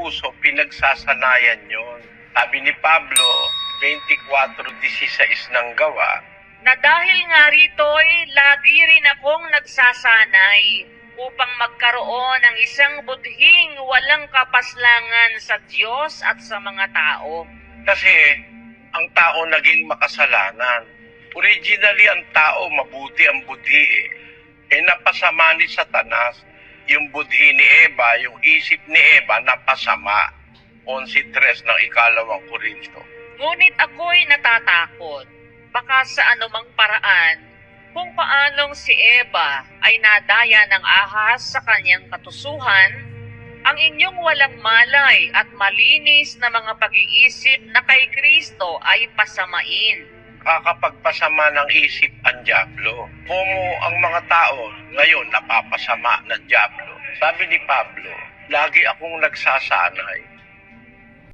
puso, pinagsasanayan yon. Sabi ni Pablo, 24:16 ng gawa, Na dahil nga rito'y lagi rin akong nagsasanay upang magkaroon ng isang budhing walang kapaslangan sa Diyos at sa mga tao. kasi ang tao naging makasalanan. Originally, ang tao, mabuti ang budhi napasama ni Satanas. Yung budhi ni Eva, yung isip ni Eva, napasama. 11:3 ng 2 Korinto. Ngunit ako'y natatakot, baka sa anumang paraan, kung paanong si Eva ay nadaya ng ahas sa kanyang katusuhan, ang inyong walang malay at malinis na mga pag-iisip na kay Kristo ay pasamain. Kakapagpasama ng isip ang dyablo. Kung ang mga tao ngayon napapasama ng dyablo, sabi ni Pablo, lagi akong nagsasanay